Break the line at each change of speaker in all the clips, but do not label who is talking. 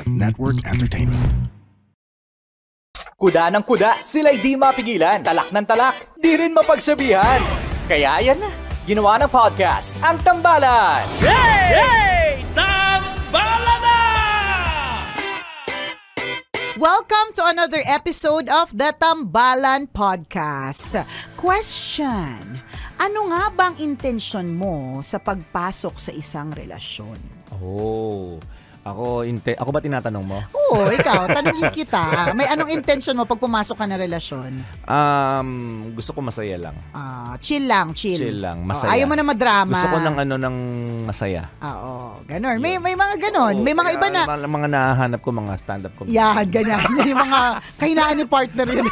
Network Entertainment.
Kuda ng kuda, sila'y di mapigilan. Talak ng talak, di rin mapagsabihan. Kaya yan na, ginawa ng podcast, ang Tambalan.
Hey! Tambalan na!
Welcome to another episode of the Tambalan Podcast. Question: ano nga bang intensyon mo sa pagpasok sa isang relasyon?
Ako ba tinatanong mo?
Oo, ikaw. Tanungin kita. May anong intention mo pag pumasok ka ng relasyon?
Gusto ko masaya lang.
Chill lang.
Chill lang, masaya.
Ayaw mo na madrama.
Gusto ko ng masaya.
Oo, ganun. May mga ganun. May mga iba na.
Mga nahahanap ko, mga stand-up comedy.
Yan, ganyan. Yung mga kahinaan ni partner yun.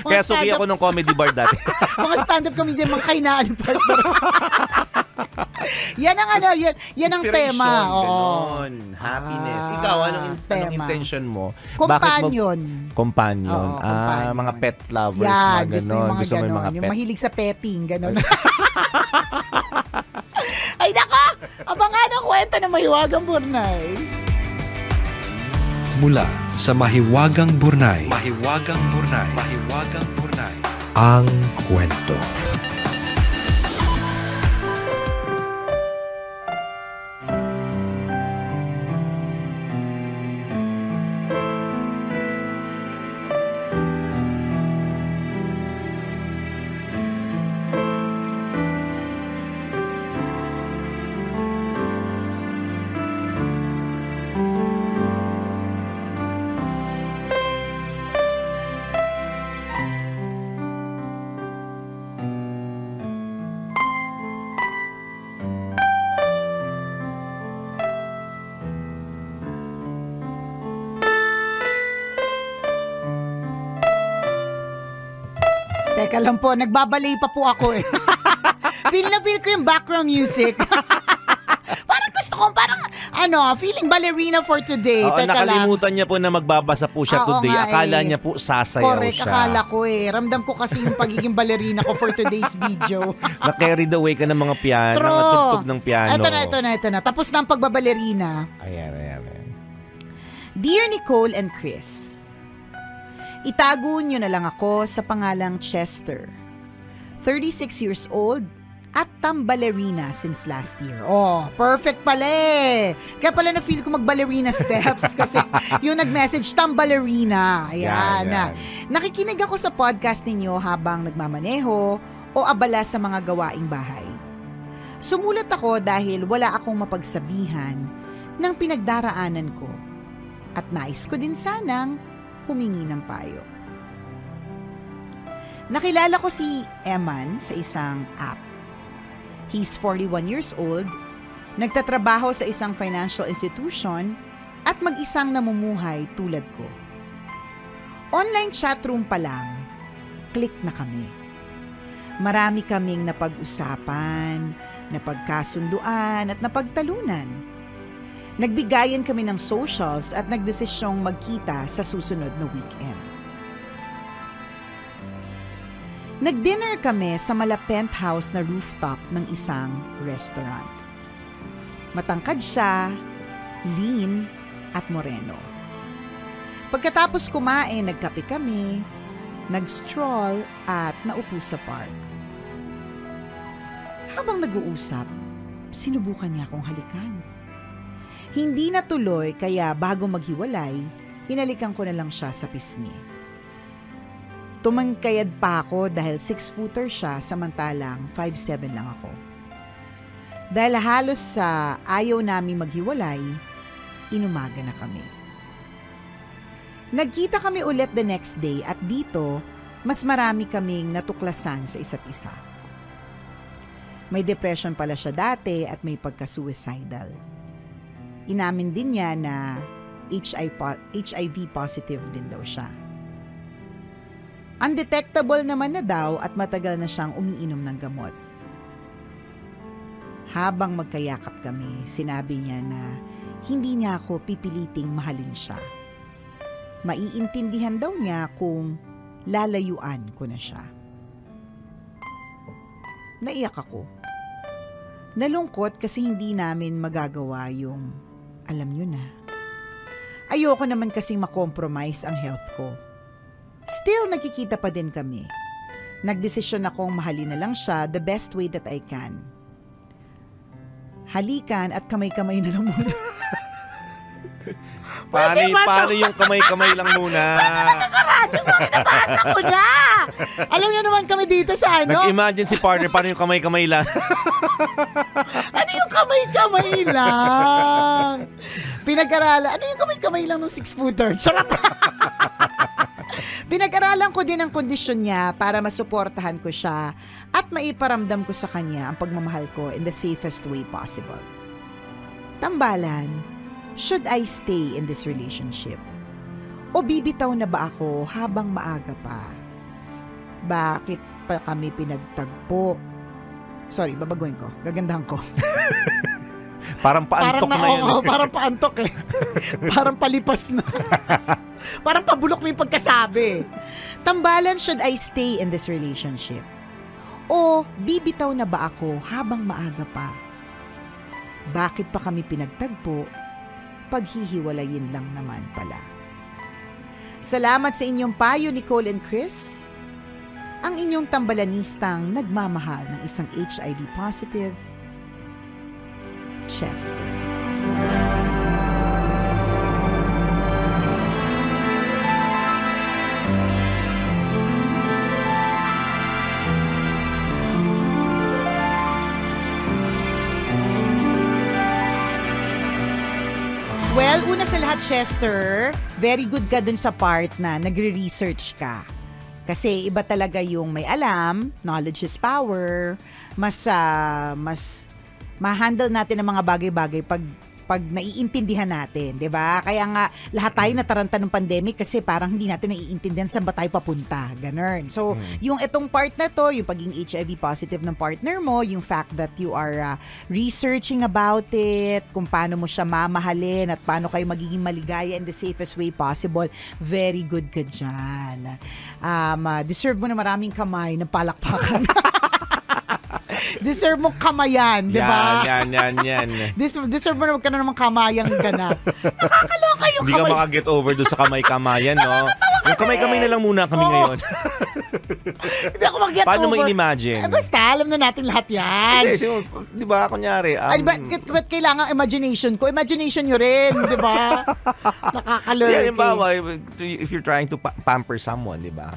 Kaya suki ako ng comedy bar dati.
Mga stand-up comedy, mga kahinaan ni partner. Yan ang yan ang tema.
Ganon. Happiness. Ikaw, anong intention mo?
Companion.
Companion. Mga pet lovers,
yan,
mga ganon.
Gusto mo yung mga
pet.
Yung mahilig sa petting, ganon. Ay, naka! Abangan ang kwento ng Mahiwagang Burnay.
Mula sa Mahiwagang Burnay. Ang kwento.
Teka lang po, nagbabalay pa po ako eh. Feel ko yung background music. Feeling ballerina for today.
Oo,
Teka
nakalimutan niya po na magbabasa po siya today. Akala
eh.
niya po sasayaw
Correct,
siya.
akala ko eh. Ramdam ko kasi yung pagiging ballerina ko for today's video.
Na-carried away ka ng mga piano, mga tugtog ng piano.
Ito na. Tapos na ang pagbabalerina.
Ayan.
Dear Nicole and Chris, itago niyo na lang ako sa pangalang Chester. 36 years old at tambalerina since last year. Oh, perfect pala eh. Kaya pala na-feel ko mag-ballerina steps kasi yung nag-message, tambalerina. Ayan. Nakikinig ako sa podcast ninyo habang nagmamaneho o abala sa mga gawaing bahay. Sumulat ako dahil wala akong mapagsabihan ng pinagdaraanan ko at nais ko din sanang humingi ng payo. Nakilala ko si Eman sa isang app. He's 41 years old, nagtatrabaho sa isang financial institution at mag-isang namumuhay tulad ko. Online chatroom pa lang, click na kami. Marami kaming napag-usapan, napagkasunduan at napagtalunan. Nagbigayan kami ng socials at nagdesisyong magkita sa susunod na weekend. Nag-dinner kami sa penthouse na rooftop ng isang restaurant. Matangkad siya, lean at moreno. Pagkatapos kumain, nagkape kami, nag-stroll at naupo sa park. Habang nag-uusap, sinubukan niya akong halikan. Hindi natuloy kaya bago maghiwalay, hinalikan ko na lang siya sa pisngi. Tumangkayad pa ako dahil 6-footer siya samantalang 5'7" lang ako. Dahil halos sa ayaw namin maghiwalay, inumaga na kami. Nagkita kami ulit the next day at dito, mas marami kaming natuklasan sa isa't isa. May depression pala siya dati at may pagka-suicidal. Inamin din niya na HIV positive din daw siya. Undetectable naman na daw at matagal na siyang umiinom ng gamot. Habang magkayakap kami, sinabi niya na hindi niya ako pipiliting mahalin siya. Maiintindihan daw niya kung lalayuan ko na siya. Naiyak ako. Nalungkot kasi hindi namin magagawa yung, alam niyo na, Ayoko naman kasing makompromise ang health ko. Still, nagkikita pa din kami. Nagdesisyon akong mahalin na lang siya the best way that I can. Halikan at kamay-kamay na lang muna.
Paano yung kamay-kamay lang muna?
Sa radyo, sorry, nabasa ko na! Alam niyo naman kami dito sa ano?
Nag-imagine si partner, paano yung kamay-kamay lang?
Ano yung kamay-kamay lang? Pinag-aralan. Ano yung kamay-kamay lang ng 6-footer? Charot! Pinag-aralan ko din ang kondisyon niya para masuportahan ko siya at maiparamdam ko sa kanya ang pagmamahal ko in the safest way possible. Tambalan, should I stay in this relationship? O bibitaw na ba ako habang maaga pa? Bakit pa kami pinagtagpo? Sorry, babaguhin ko. Gagandahan ko.
Parang paantok na yun.
Parang paantok eh. Parang palipas na. Parang pabulok na yung pagkasabi. Tambalan, should I stay in this relationship? O bibitaw na ba ako habang maaga pa? Bakit pa kami pinagtagpo? Paghihiwalayin lang naman pala. Salamat sa inyong payo, Nicole and Chris. Ang inyong tambalanistang nagmamahal ng isang HIV positive, Chester. Well, una sa lahat, Chester, very good ka dun sa part na nagre-research ka. Kasi iba talaga yung may alam, knowledge is power, mas ma-handle natin ang mga bagay-bagay pag naiintindihan natin, 'di ba? Kaya nga lahat tayo nataranta ng pandemic kasi parang hindi natin naiintindihan saan ba tayo papunta, ganun. So, yung itong part na to, yung pagiging HIV positive ng partner mo, yung fact that you are researching about it, kung paano mo siya mamahalin at paano kayo magiging maligaya in the safest way possible, very good ka dyan. Deserve mo na maraming kamay ng palakpakan. Deserve mong kamayan, di ba?
Yan.
Deserve mo na magkano namang kamayang ka na. Nakakaloka yung
Hindi ka makaget over doon sa kamay-kamayan, no? Yung kamay-kamay na lang muna kami ngayon.
Hindi ako mag-get
Paano
over.
mo in-imagine?
Basta, alam na natin lahat yan.
Di ba, kunyari.
Ba't kailangan imagination ko? Imagination nyo rin, di ba? Nakakaloka.
Yan, if you're trying to pamper someone, di ba?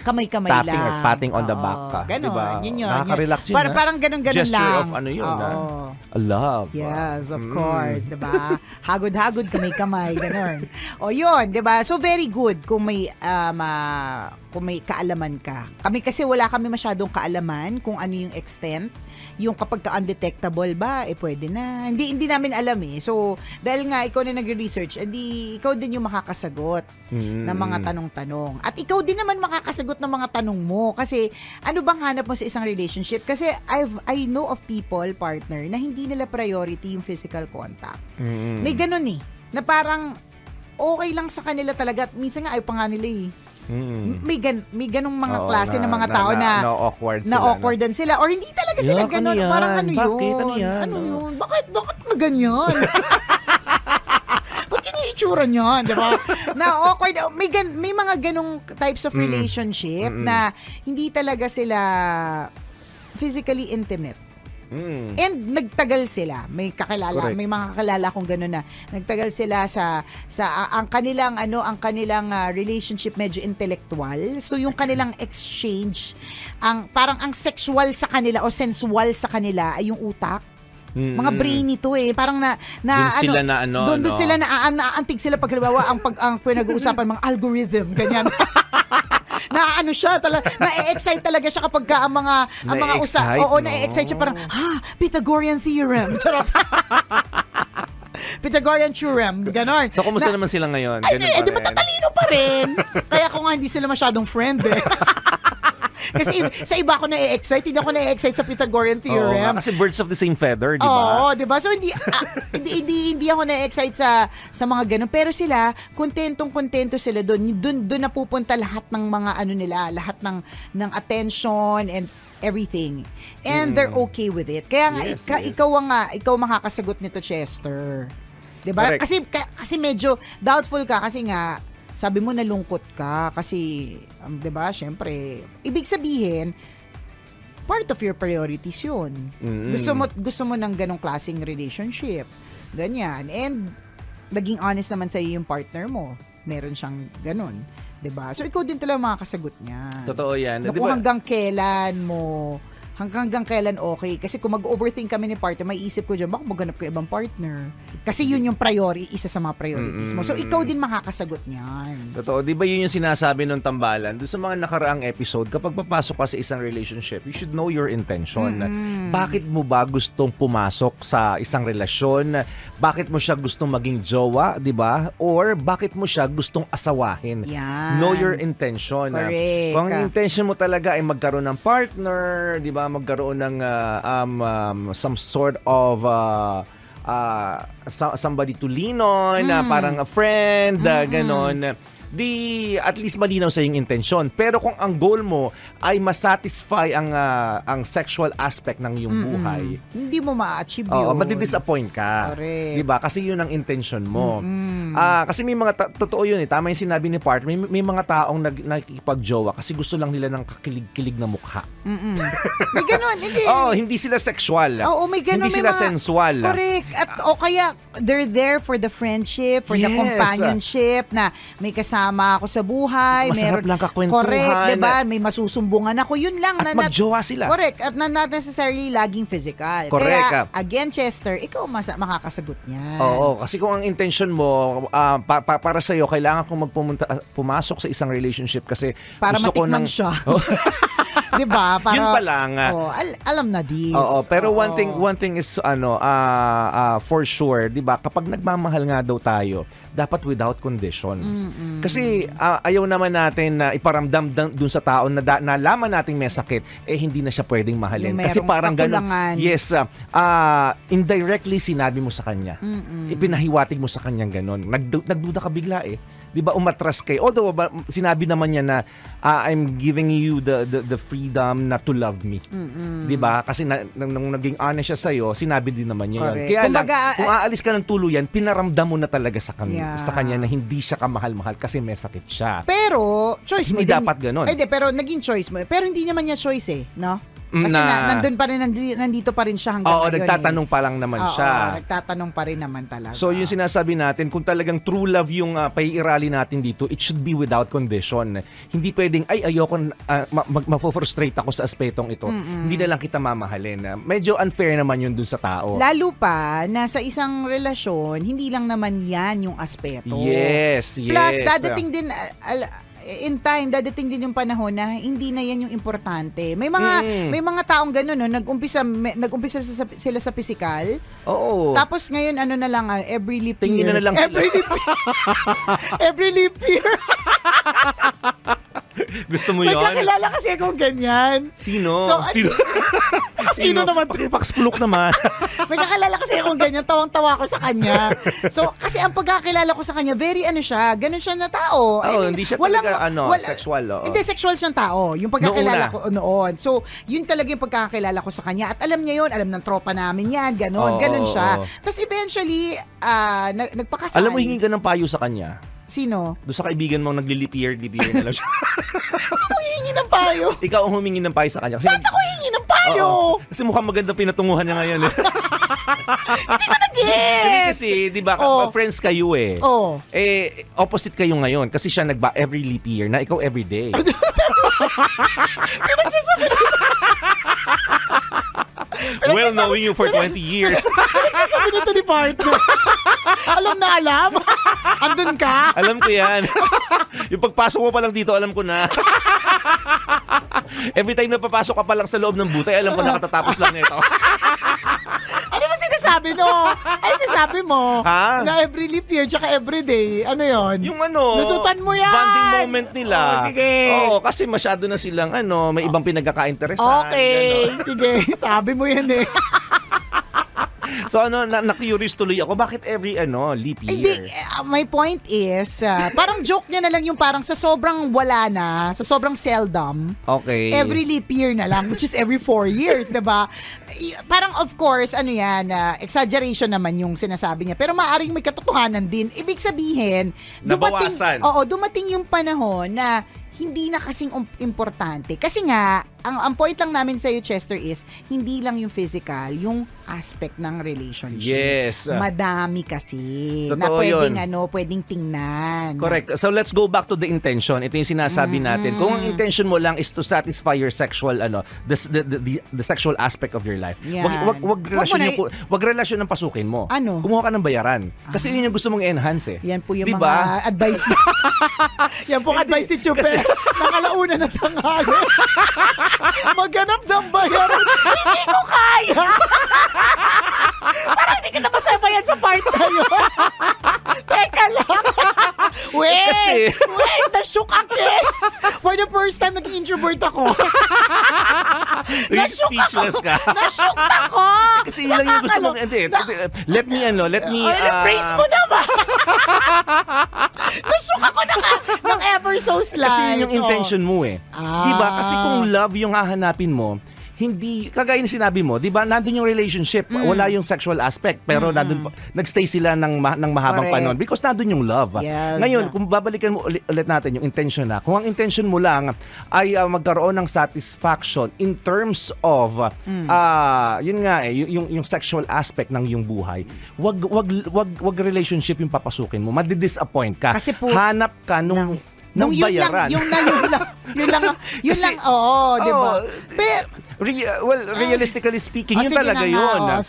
Kamay-kamay
Tapping
lang.
or patting on the back ka.
Ganon,
diba?
yun.
Nakaka-relax yun.
Parang ganon-ganon lang.
Gesture of ano yun, a love.
Yes, of course, diba? Hagod-hagod, kamay-kamay, ganon. O yun, diba? So very good kung may kaalaman ka. Kami kasi wala kami masyadong kaalaman kung ano yung extent. Yung kapag ka-undetectable ba, pwede na. Hindi namin alam eh. So, dahil nga ikaw na nag-research, ikaw din yung makakasagot ng mga tanong-tanong. At ikaw din naman makakasagot ng mga tanong mo. Kasi, ano bang hanap mo sa isang relationship? Kasi, I know of people, partner, na hindi nila priority yung physical contact. May ganun eh. Na parang, okay lang sa kanila talaga. At minsan nga, ayaw pa nga nila eh. May ganong mga klase ng mga tao na awkwardan sila or hindi talaga sila ganon. Parang ano yun? Ano yun? Bakit na ganyan? Ba't yung itsura niyan? Diba? Na awkward. May mga ganong types of relationship na hindi talaga sila physically intimate. And nagtagal sila. May kakilala, may mga kakilala akong gano'n na nagtagal sila sa ang kanilang relationship medyo intellectual. So yung kanilang exchange, parang ang sexual sa kanila o sensual sa kanila ay yung utak. Mga brainy to eh. Parang doon sila naantig sila pag halimbawa ang pinag-uusapan mga algorithm, ganyan. Na-ano siya talaga, na-excite talaga siya kapag ang mga na-excite siya parang, Pythagorean theorem. Pythagorean theorem, ganon.
So, kumusta naman sila ngayon?
Di ba tatalino pa rin? Kaya ko nga hindi sila masyadong friend eh. Kasi sa iba ako na-excite, hindi ako na-excite sa Pythagorean theorem.
Kasi birds of the same feather, di ba?
Oo, di ba? So hindi ako na-excite sa mga ganun. Pero sila, kontento sila doon. Doon napupunta lahat ng mga lahat ng attention and everything. And they're okay with it. Kaya nga, ikaw makakasagot nito, Chester. 'Diba?
Correct.
Kasi medyo doubtful ka kasi nga sabi mo nalungkot ka kasi 'di ba? Syempre, ibig sabihin part of your priorities 'yun. Gusto mo ng ganong klaseng relationship. Ganyan. And naging honest naman sa yung partner mo. Meron siyang ganon. 'Di ba? So ikaw din talaga makakasagot niyan.
Totoo 'yan.
Naku, hanggang kailan okay. Kasi kung mag-overthink kami ni partner, may isip ko dyan, baka maghanap ko ibang partner. Kasi yun yung isa sa mga priorities mo. So, ikaw din makakasagot niyan.
Totoo. Di ba yun yung sinasabi nung tambalan? Doon sa mga nakaraang episode, kapag papasok ka sa isang relationship, you should know your intention. Bakit mo ba gustong pumasok sa isang relasyon? Bakit mo siya gustong maging jowa, di ba? Or bakit mo siya gustong asawahin?
Yan.
Know your intention.
Correct.
Kung ang intention mo talaga ay magkaroon ng partner, di ba? Magkaroon ng some sort of somebody to lean on, parang a friend, ganon. Di at least malinaw sa yung intensyon. Pero kung ang goal mo ay masatisfy ang sexual aspect ng iyong buhay,
hindi mo ma-achieve yun.
madidisappoint ka.
Correct.
Diba? Kasi yun ang intensyon mo. Kasi may mga totoo yun eh. Tama yung sinabi ni partner. May mga taong nakikipag-jowa kasi gusto lang nila ng kakilig-kilig na mukha.
May ganun. Hindi.
Hindi sila sexual.
Oo, may ganun.
Hindi sila sensual.
Correct. At kaya they're there for the friendship, for the companionship, na may kasama ako sa buhay.
Masarap lang kakwentuhan.
Correct, diba? May masusumbungan ako. Yun lang.
At magjowa sila.
Correct. At not necessarily laging physical.
Correct.
Kaya, again, Chester, ikaw makakasagot niyan.
Oo, kasi kung ang intention mo, para sa'yo, kailangan kong pumasok sa isang relationship kasi
para
gusto ko
matikman siya. Diba? Para,
yun pa lang.
Alam na this.
Oo, pero one thing is for sure, 'di ba? Kapag nagmamahal nga daw tayo, dapat without condition. Kasi ayaw naman natin na iparamdam dun sa tao na nalaman nating may sakit, hindi na siya pwedeng mahalin. Kasi parang ganun. Yes, indirectly sinabi mo sa kanya. Ipinahiwatig mo sa kanya ganun. Nagduda ka bigla eh. 'Di ba? Umatras kayo. Although sinabi naman niya na I'm giving you the freedom not to love me. 'Di ba? Kasi nung naging honest siya sa iyo, sinabi din naman niya 'yon. Kaya kumbaga, kung aalis ka ng tuluyan, pinaramdam mo na talaga sa kanya na hindi siya kamahal-mahal kasi may sakit siya.
Pero choice mo
hindi dapat ganoon.
Pero naging choice mo. Pero hindi naman niya choice eh, no? Kasi nandun pa rin, nandito pa rin siya hanggang ngayon.
Nagtatanong pa lang naman siya.
Nagtatanong pa rin naman talaga.
So yung sinasabi natin, kung talagang true love yung paiirali natin dito, it should be without condition. Hindi pwedeng, ayoko, mafo-frustrate ako sa aspetong ito. Hindi na lang kita mamahalin. Medyo unfair naman yun dun sa tao.
Lalo pa, na sa isang relasyon, hindi lang naman yan yung aspeto.
Yes.
Plus, dadating din, in time, dadating din yung panahon na hindi na yan yung importante. May mga taong gano'n, no? Nag-umpisa sila sa physical.
Oo.
Tapos ngayon, na lang, every leap year.
Tingin na lang sila.
Every leap year.
Gusto mo yun?
Magkakilala kasi akong ganyan.
Sino?
Sino naman?
Pakispluk naman.
Magkakilala kasi akong ganyan. Tawang-tawa ko sa kanya. So, kasi ang pagkakilala ko sa kanya, very siya. Ganun siya na tao.
Hindi siya talaga sexual.
Hindi, sexual siyang tao. Yung pagkakilala ko noon. So, yun talaga yung pagkakilala ko sa kanya. At alam niya yun. Alam ng tropa namin yan. Ganun siya. Tapos eventually, nagpakasal.
Alam mo, hingi ka ng payo sa kanya.
Sino?
Doon sa kaibigan mong naglilipier na lang siya.
Sino hihingi ng payo?
Ikaw ang humingi ng payo sa kanya.
Bakit ako hihingi ng payo?
Kasi mukhang maganda pinatunguhan niya ngayon.
Hindi ko nag-gets.
Hindi kasi, di ba, friends kayo eh. Opposite kayo ngayon. Kasi siya every leap year na ikaw every day. Well, knowing you for 20 years.
Nagsasabi nito ni partner. Alam na alam. Andun ka.
Alam ko yan. Yung pagpasok mo pa lang dito, alam ko na. Every time na papasok ka pa lang sa loob ng butay, alam ko na katatapos lang nito.
Ano ba sinasabi no? Ay, sinasabi mo.
Ha?
Na every leap year, tsaka every day. Ano yon?
Yung
Nasutan mo yan.
Bonding moment nila.
Sige.
Kasi masyado na silang, may ibang pinagkakainteresan.
Okay. Sige. Sabi mo yan eh.
So na-curious tuloy ako, bakit every leap year?
Hindi, my point is, parang joke niya na lang yung parang sa sobrang wala na, sa sobrang seldom,
Okay.
every leap year na lang, which is every 4 years, diba? Parang of course, exaggeration naman yung sinasabi niya, pero maaaring may katotohanan din. Ibig sabihin,
Nabawasan.
dumating yung panahon na hindi na kasing importante. Kasi nga, ang point lang namin sa iyo, Chester, is hindi lang yung physical, yung aspect ng relationship.
Yes.
Madami kasi na
Totoo
pwedeng tingnan.
Correct. So let's go back to the intention. Ito yung sinasabi natin. Kung ang intention mo lang is to satisfy your sexual the sexual aspect of your life.
Yan.
Wag relasyon ng pasukin mo.
Ano?
Kumuha ka ng bayaran. Kasi yun yung gusto mong enhance eh.
Yan po yung
diba?
mga advice. Yan po advice si Chupe. Nakalauna na tanghali. Maghanap ng bayaran. Hindi ko kaya. Parang hindi kita masabayan sa part na yun. Teka lang. Wait, na-shook ako. For the first time, nag-introvert ako.
Speechless ka.
Na-shook ako.
Kasi yun lang yung gusto mong, let me
praise mo naman. Na-shook ako ng ever so slight.
Kasi yun yung intention mo eh. Diba? Kasi kung love yung hahanapin mo, hindi, kagaya na sinabi mo, di ba, nandun yung relationship, wala yung sexual aspect, pero nandun, nagstay sila ng mahabang panahon because nandun yung love.
Yes.
Ngayon, kung babalikan mo ulit natin yung intention na, kung ang intention mo lang ay magkaroon ng satisfaction in terms of, yun nga yung sexual aspect ng yung buhay, wag relationship yung papasukin mo, madi-disappoint ka.
Kasi po,
hanap ka nung bayaran.
Yun lang, di ba?
Realistically speaking, yun talaga yun.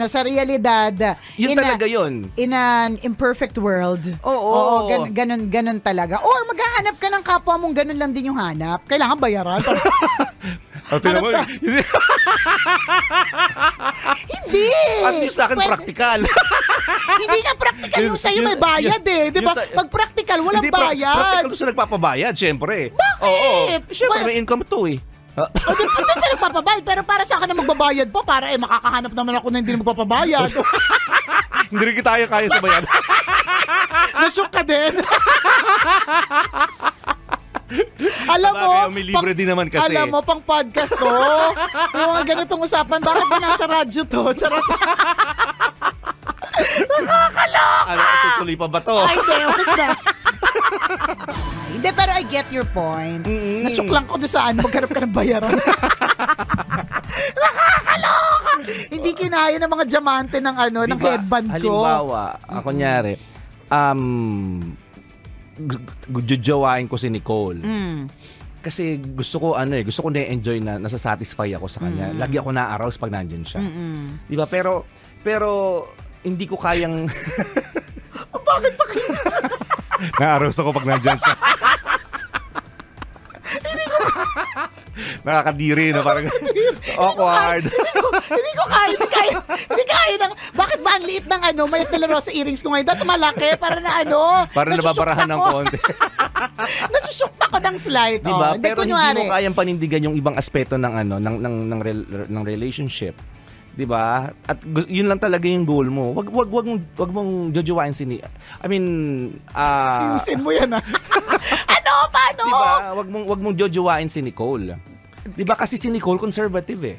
Sa realidad,
Yun talaga yun.
In an imperfect world.
Oo.
Ganun talaga. Or maghahanap ka ng kapwa mong ganun lang din yung hanap. Kailangan bayaran. Hindi.
At yung sa akin, practical.
Hindi nga practical yung sa'yo may bayad eh. Di ba? Pag practical, walang bayad.
Practical sa nagpapabayad, syempre.
Bakit?
Oo. Syempre, may income to eh.
Doon sa nagpapabayad, pero para sa akin na magbabayad pa, para makakahanap naman ako na hindi na magpapabayad.
Hindi rin kita kaya sa bayad.
Nashook ka din. Alam mo,
may libre din naman kasi.
Alam mo, pang podcast to, yung mga ganitong usapan, bakit ba nasa radyo to? Charot. Nakakaloka!
Tutuloy pa ba to?
Ay, wag na. Hindi, pero I get your point. Nashook lang ko doon saan, maghanap ka ng bayaran. Nakakaloka! Hindi kinaya ng mga diamante ng ng headband ko.
Halimbawa, kunyari, jujawain ko si Nicole. Kasi gusto ko gusto ko na-enjoy na nasa-satisfy ako sa kanya. Lagi ako na-arouse pag nandiyan siya. 'Di ba? Pero hindi ko kayang
Bakit pa kayo?
na-arouse ako pag nandiyan siya. Nakakadiri na parang awkward.
Hindi kaya ng, bakit ba ang liit ng mayat na laro sa earrings ko ngayon? Dito malaki, para na
para nababarahan ng konti.
Nasushook ako ng slight.
Diba? Pero hindi mo kayang panindigan yung ibang aspeto ng ng relationship. 'Di ba? At yun lang talaga yung goal mo. Wag mong jojowain
Ayusin mo yan paano?
'Di ba? Wag mong jojowain si Nicole. 'Di ba kasi si Nicole conservative eh.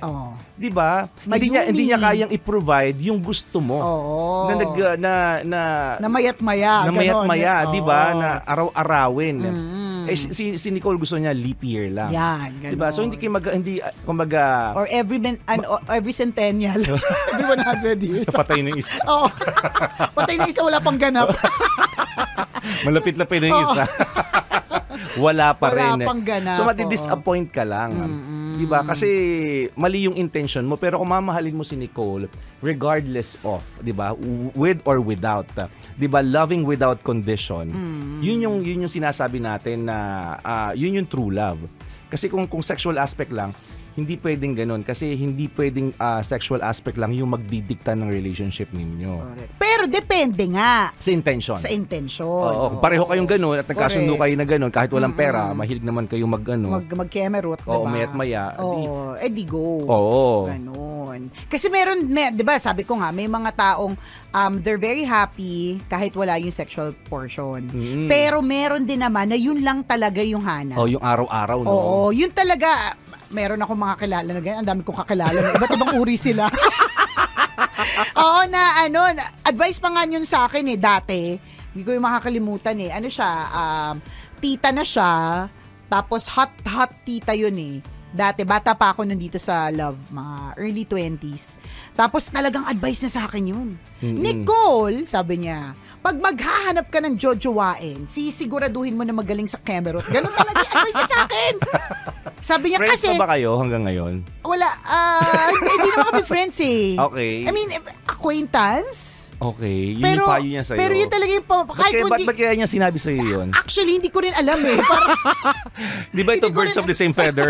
'Di ba? Hindi niya kayang i-provide yung gusto mo. Na
mayat-maya.
Na mayat-maya, 'di ba? Na araw-arawin. Si Nicole gusto niya leap year lang.
Yan,
'Di ba? So hindi kumbaga
or every centennial. Every 100 years.
Patay na isa.
Patay na isa, wala pang ganap.
Malapit-lapit na yung isa. Wala pa rin.
Pang ganap.
So madi-disappoint ka lang. Diba? Kasi mali yung intention mo, pero kung mamahalin mo si Nicole regardless of, 'di ba? With or without, 'di ba? Loving without condition. Yun yung sinasabi natin na yun yung true love. Kasi kung sexual aspect lang, hindi pwedeng ganun kasi hindi pwedeng sexual aspect lang yung magdidikta ng relationship ninyo.
Correct. Pero depende nga.
Sa intention.
Oo,
kung pareho kayong ganun at nagkasundo kayo na ganun, kahit walang pera, mahilig naman kayo mag-kemerot.
Mag-kemerot, diba?
Mayat-maya.
Di go.
Oo.
Ganun. ganon. Kasi di ba, sabi ko nga, may mga taong they're very happy kahit wala yung sexual portion. Pero meron din naman na yun lang talaga yung hanap.
Oh, yung araw-araw, no?
Oo, yun talaga. Meron akong mga kilala na ganyan. Ang dami kong kakilala na iba't ibang uri sila. Oo, advice pa nga yun sa akin dati. Hindi ko yung makakalimutan ano siya, tita na siya, tapos hot tita yun Dati, bata pa ako nandito sa Love, mga early 20s. Tapos talagang advice niya sa akin yun. Nicole, sabi niya, pag maghahanap ka ng jojowain, sisiguraduhin mo na magaling sa Camerot. Ganun talaga yung advice niya sa akin. Sabi niya
friends
kasi...
pa ba kayo hanggang ngayon?
Wala, hindi naman kami friends
Okay.
I mean, acquaintance.
Okay, yun yung payo niya sa'yo.
Pero yun talaga yung...
Ba't kaya niya sinabi sa'yo yun?
Actually, hindi ko rin alam
Di ba ito birds of the same feather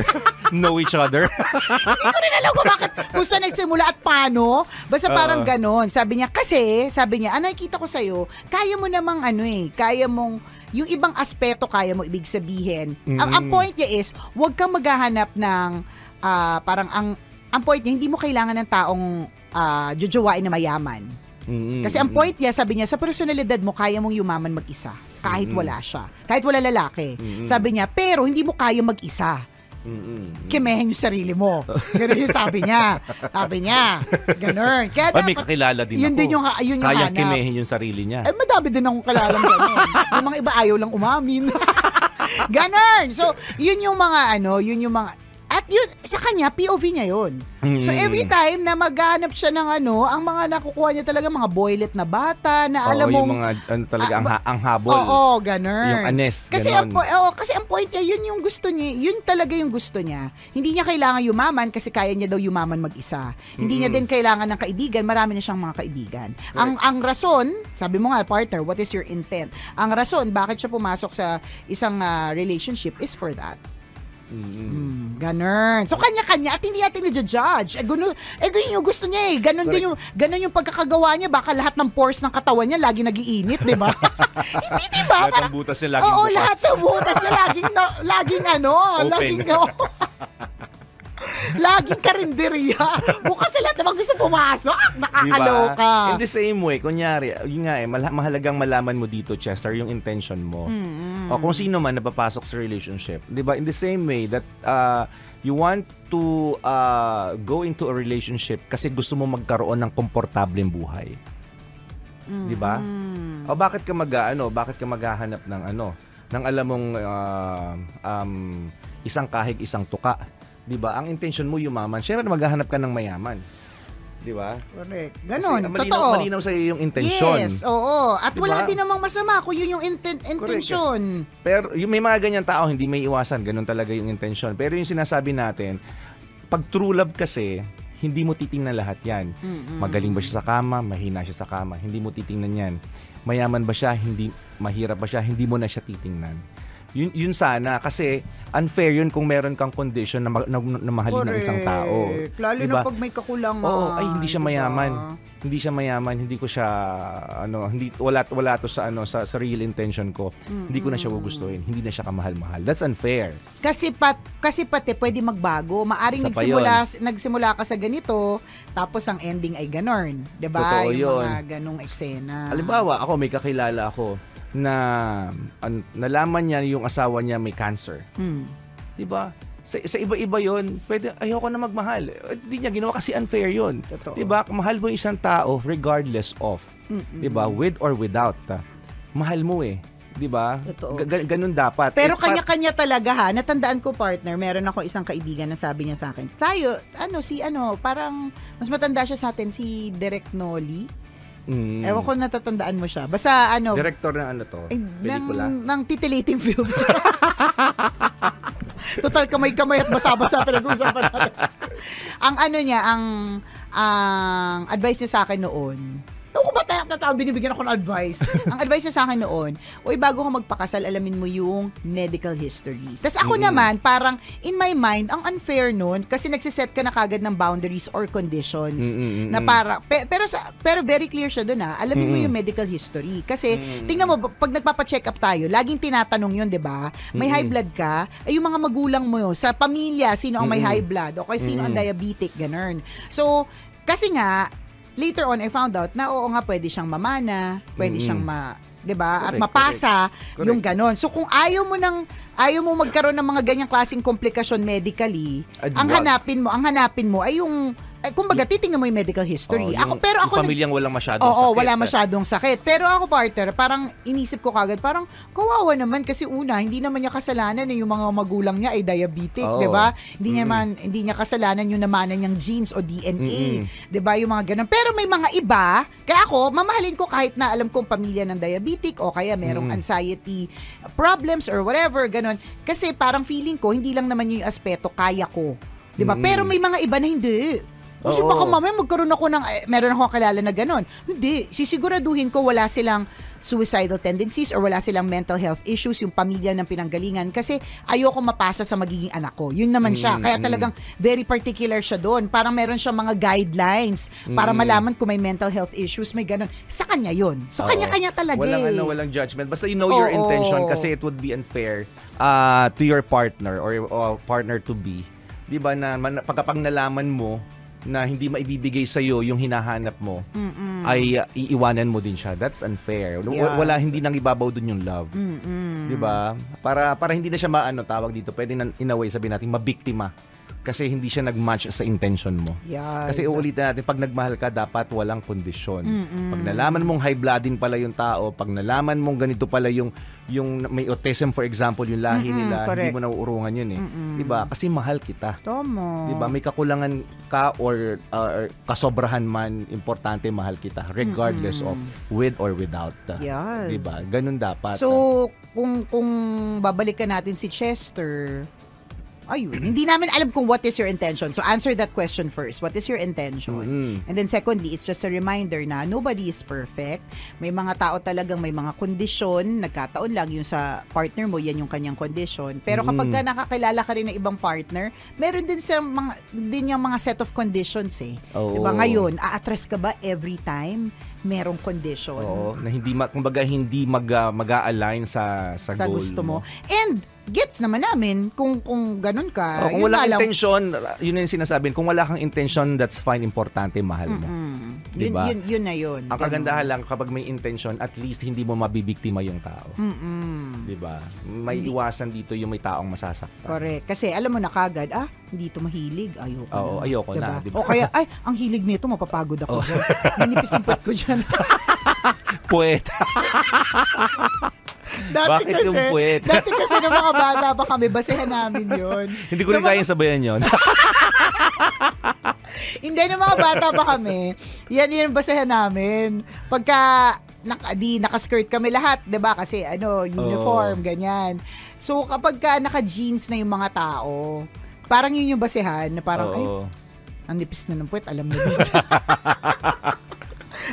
know each other?
Hindi ko rin alam kung saan nagsimula at paano. Basta parang ganon. Sabi niya, nakikita ko sa'yo, kaya mo namang kaya mong, yung ibang aspeto kaya mo ibig sabihin. Ang point niya is, huwag kang maghahanap ng, parang ang point niya, hindi mo kailangan ng taong jojowain na mayaman. Kasi ang point niya, sabi niya, sa personalidad mo, kaya mong yumaman mag-isa. Kahit wala siya. Kahit wala lalaki. Sabi niya, pero hindi mo kaya mag-isa. Kimehin yung sarili mo. Ganun yung sabi niya. Ganun. Kaya
may kakilala din
yun
ako.
Din yung
kaya
hanap.
kimehin yung sarili niya.
Madami din akong kalalang ganun. Yung mga iba ayaw lang umamin. Ganun. So, yun yung mga at yun, sa kanya, POV niya yun. So, every time na maghanap siya ng ang mga nakukuha niya talaga, mga boylet na bata, na alam mong...
yung mga, talaga, ang habol.
Oo, ganun.
Yung anes,
kasi
ganun.
Kasi ang point niya, yun yung gusto niya, yun talaga yung gusto niya. Hindi niya kailangan yumaman kasi kaya niya daw yumaman mag-isa. Hindi niya din kailangan ng kaibigan, marami na siyang mga kaibigan. Ang rason, sabi mo nga, partner, what is your intent? Ang rason, bakit siya pumasok sa isang relationship is for that. Ganun. So kanya-kanya at hindi natin i-judge. Ganun yung gusto niya Ganun din yung pagkakagawa niya. Baka lahat ng pores ng katawan niya lagi nagiinit, di ba? Hindi, di ba?
Lahat ng butas niya laging bukas.
Lahat ng butas niya laging laging karinderiya. Bukas sa lahat naman gusto pumasok. Nakakaloka.
Diba? In the same way, kunyari, yun nga mahalagang malaman mo dito, Chester, yung intention mo. O kung sino man napapasok sa relationship. Diba? In the same way that you want to go into a relationship kasi gusto mo magkaroon ng komportableng buhay. Diba? O bakit ka maghahanap ng alam mong isang kahig, isang tuka. Diba? Ang intention mo yumaman. Siyempre maghahanap ka ng mayaman. Diba?
Correct. Ganon.
Kasi
totoo.
Malinaw sa iyo yung intention.
Yes, oo. At
diba?
wala din namang masama kung yun yung intention.
Pero yung may mga ganyan tao, hindi may iwasan. Ganon talaga yung intention. Pero yung sinasabi natin, pag true love kasi, hindi mo titingnan lahat yan. Magaling ba siya sa kama? Mahina siya sa kama. Hindi mo titingnan yan. Mayaman ba siya? Mahirap ba siya? Hindi mo na siya titingnan. Yun sana kasi unfair yun kung meron kang condition na mahalin ng isang tao.
Lalo
diba?
Na pag may kakulangan.
Oo, ay hindi siya mayaman. Hindi siya mayaman, hindi ko siya wala to sa real intention ko. Hindi ko na siya gugustuhin. Hindi na siya kamahal-mahal. That's unfair.
Kasi pati pwede magbago. Maaring nagsimula ka sa ganito, tapos ang ending ay ganon. 'Di ba?
Totoo
yung
yun.
mga ganong eksena.
Halimbawa, may kakilala ako na nalaman niya yung asawa niya may cancer. Diba? Sa iba-iba yon, pwede, ayoko na magmahal. Hindi niya ginawa kasi unfair yon. Diba? Mahal mo yung isang tao regardless of. Diba? With or without. Mahal mo Diba? Ganun dapat.
Pero kanya-kanya talaga Natandaan ko, partner, meron ako isang kaibigan na sabi niya sa akin, tayo, parang mas matanda siya sa atin, si Direk Noli. Ewan ko natatandaan mo siya. Basta
director ng pelikula?
Ng titillating films. Total kamay-kamay at basa-basa pinag-uusapan natin. Ang advice niya sa akin noon, Ako ba tayo binibigyan ako ng advice? Ang advice niya sa akin noon, bago ka magpakasal, alamin mo yung medical history. Tapos ako naman, parang in my mind, ang unfair nun, kasi nagsiset ka na kagad ng boundaries or conditions. Na para, pero very clear siya doon alamin mo yung medical history. Kasi, tingnan mo, pag nagpapacheck up tayo, laging tinatanong yun, di ba? May high blood ka, ay yung mga magulang mo yun, sa pamilya, sino ang may high blood, o kaya sino ang diabetic, ganun. So, kasi nga, later on, I found out na oo nga, pwede siyang mamana, pwede siyang 'di ba? At mapasa yung ganon. So kung ayaw mo magkaroon ng mga ganyang klaseng komplikasyon medically, ang hanapin mo ay yung kumbaga titingnan mo yung medical history.
Yung pamilyang walang masyadong sakit.
Oo, wala masyadong sakit. Pero ako, partner, parang inisip ko kagad, parang kawawa naman kasi hindi naman niya kasalanan yung mga magulang niya ay diabetic, 'di ba? Hindi niya kasalanan yung namanan niyang genes o DNA, 'di ba? Yung mga ganun. Pero may mga iba, kaya ako mamahalin ko kahit na alam kong pamilya ng diabetic o kaya merong anxiety problems or whatever, ganun. Kasi parang feeling ko hindi lang naman yung aspeto kaya ko, 'di ba? Pero may mga iba na hindi. Kasi baka mamaya magkaroon ako meron ako kilala na gano'n. Hindi, sisiguraduhin ko wala silang suicidal tendencies or wala silang mental health issues yung pamilya ng pinanggalingan kasi ayoko mapasa sa magiging anak ko. Yun naman siya. Kaya talagang very particular siya doon. Parang meron siyang mga guidelines para malaman kung may mental health issues, may gano'n. Sa kanya yun. So kanya-kanya talaga
walang judgment. Basta you know your intention kasi it would be unfair to your partner or partner to be. Di ba na pagkapag nalaman mo na hindi maibibigay sa iyo yung hinahanap mo, ay iiwanan mo din siya. That's unfair. Wala, hindi nang ibabaw dun yung love. 'Di ba? Para hindi na siya tawag dito, pwede na in a way sabihin natin mabiktima. Kasi hindi siya nag-match sa intention mo.
Yes.
Kasi uulitin natin, pag nagmahal ka, dapat walang kondisyon. Pag nalaman mong high blood din pala yung tao, pag nalaman mong ganito pala yung may autism, for example, yung lahi nila,
correct.
hindi mo nauurungan yun eh. Diba? Kasi mahal kita.
Tama.
Diba? May kakulangan ka or kasobrahan man, importante mahal kita. Regardless of with or without.
Yes.
Diba? Ganun dapat.
So, kung babalikan natin si Chester, ayun, hindi namin alam kung what is your intention. So answer that question first. What is your intention? And then secondly, it's just a reminder na nobody is perfect. May mga tao talagang may mga kondisyon. Nagkataon lang yung sa partner mo, yan yung kanyang kondisyon. Pero kapag ka nakakilala ka rin ng ibang partner, meron din yung mga set of conditions eh. Diba? Ngayon, a-address ka ba every time merong condition?
Oo, na kumbaga hindi mag-a-align sa goal
gusto mo. And gets naman namin kung ganun ka.
Kung wala kang intention, yun yung sinasabi. Kung wala kang intention, that's fine. Importante, mahal mo. Diba?
Yun na yun.
Ang kagandahan lang, kapag may intention, at least hindi mo mabibiktima yung tao. Diba? May iwasan dito yung may taong masasaktan.
Correct. Kasi alam mo na kagad, hindi ito mahilig. Ayoko
Oo,
na.
ayoko
diba?
na. Diba?
O kaya, ang hilig nito, mapapagod ako. Nanipis yung puwet ko dyan.
Puwet. Bakit yung puwet?
Dati kasi ng mga bata pa kami, basehan namin yun.
Hindi ko rin kayang sabayan yun.
Hindi, ng mga bata pa kami, yan basehan namin. Pagka naka-skirt kami lahat, 'di ba? Kasi uniform, ganyan. So kapag naka-jeans na yung mga tao, parang yun yung basehan na parang ang nipis na ng puwet, alam mo din.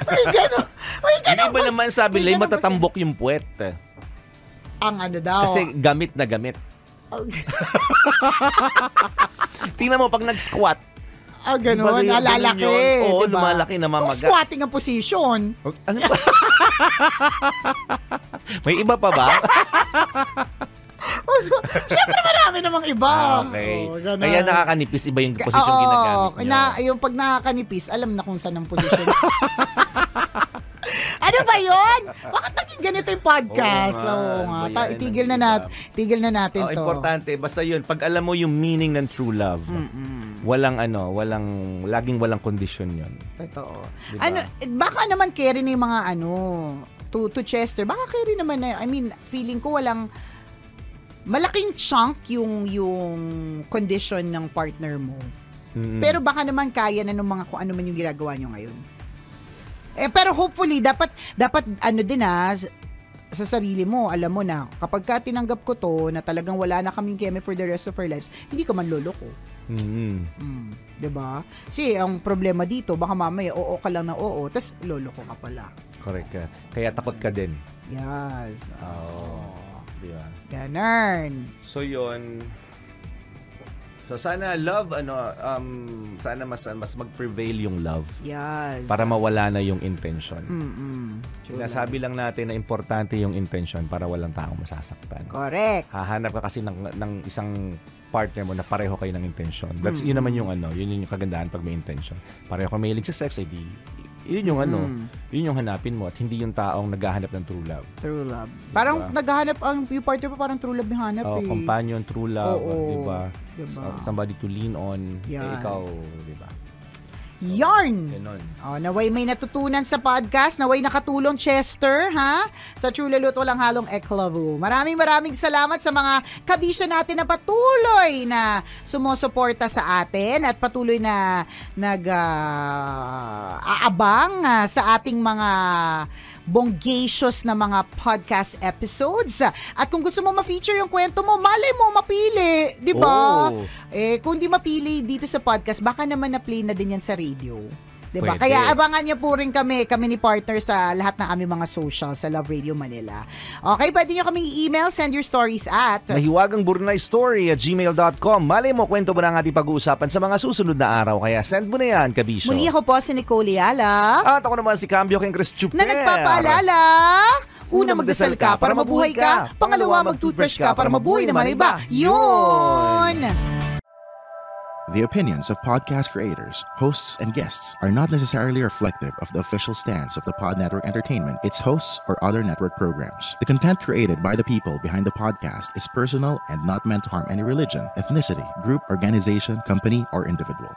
May gano'n.
Hindi ba naman sabi nila matatambok yung puwet?
Ang daw.
Kasi gamit na gamit. Tingnan mo pag nag-squat.
Gano'n. Lalaki.
Oo,
diba?
lumalaki na mamaga.
Kung squatting ang position.
Ano ba? May iba pa ba?
Siyempre marami namang iba.
Okay. Kaya nakakanipis, iba yung posisyon ginagamit nyo.
Yung pag nakakanipis, alam na kung saan ang posisyon. Ano ba yun? Bakit naging ganito yung podcast? Tigil na natin to.
Importante, basta yun, pag alam mo yung meaning ng true love, laging walang kondisyon yun.
Totoo.
Diba?
Baka naman carry na yung mga to Chester, baka carry naman na, feeling ko walang malaking chunk yung condition ng partner mo. Pero baka naman kaya na ng mga kung ano man yung ginagawa nyo ngayon. Pero hopefully, dapat din sa sarili mo, alam mo na, kapag ka tinanggap ko to, na talagang wala na kaming keme for the rest of our lives, hindi ko man loloko. Diba? Kasi ang problema dito, baka mamaya oo ka lang na oo, tas lolo ko ka pala.
Correct ka. Kaya takot ka din.
Yes.
Diba?
Ganun.
So yun. So sana love sana mas mag-prevail yung love
Yes.
para mawala na yung intention. Sinasabi lang natin na importante yung intention para walang taong masasaktan.
Correct.
Hahanap ka kasi ng isang partner mo na pareho kayo ng intention. That's yun naman yung yun yung kagandahan pag may intention. Pareho kayo mahilig sa sex, yun yung yun yung hanapin mo at hindi yung taong naghahanap ng true love.
True love. Parang naghahanap yung partner pa parang true love yung hanap
Companion, true love,
diba?
Somebody to lean on.
Yes.
Ikaw, diba?
Yarn!
Ganon.
Naway may natutunan sa podcast, naway nakatulong Chester, ha? Sa True Lalot Walang Halong Eklavu. Maraming salamat sa mga kabisyo natin na patuloy na sumusuporta sa atin at patuloy na aabang sa ating mga bonggacious na mga podcast episodes. At kung gusto mo ma-feature yung kwento mo, malay mo mapili, di ba? Kung di mapili dito sa podcast, baka naman na-play na din yan sa radio. Diba?
Pwede.
Kaya abangan niyo po rin kami ni partner sa lahat ng aming mga social sa Love Radio Manila. Okay, pwede niyo kaming i-email, send your stories at
mahiwagangburnaystory@gmail.com. Malay mo, kwento mo na ang ating pag-uusapan sa mga susunod na araw. Kaya send mo na yan, kabisyo.
Muli ako po si Nicole Yala.
At ako naman si Cambio King Chris Chuper.
Na nagpapaalala, una magdasal ka para mabuhay ka, pangalawa mag-toothbrush ka para mabuhay naman iba. Yun!
The opinions of podcast creators, hosts, and guests are not necessarily reflective of the official stance of the Pod Network Entertainment, its hosts, or other network programs. The content created by the people behind the podcast is personal and not meant to harm any religion, ethnicity, group, organization, company, or individual.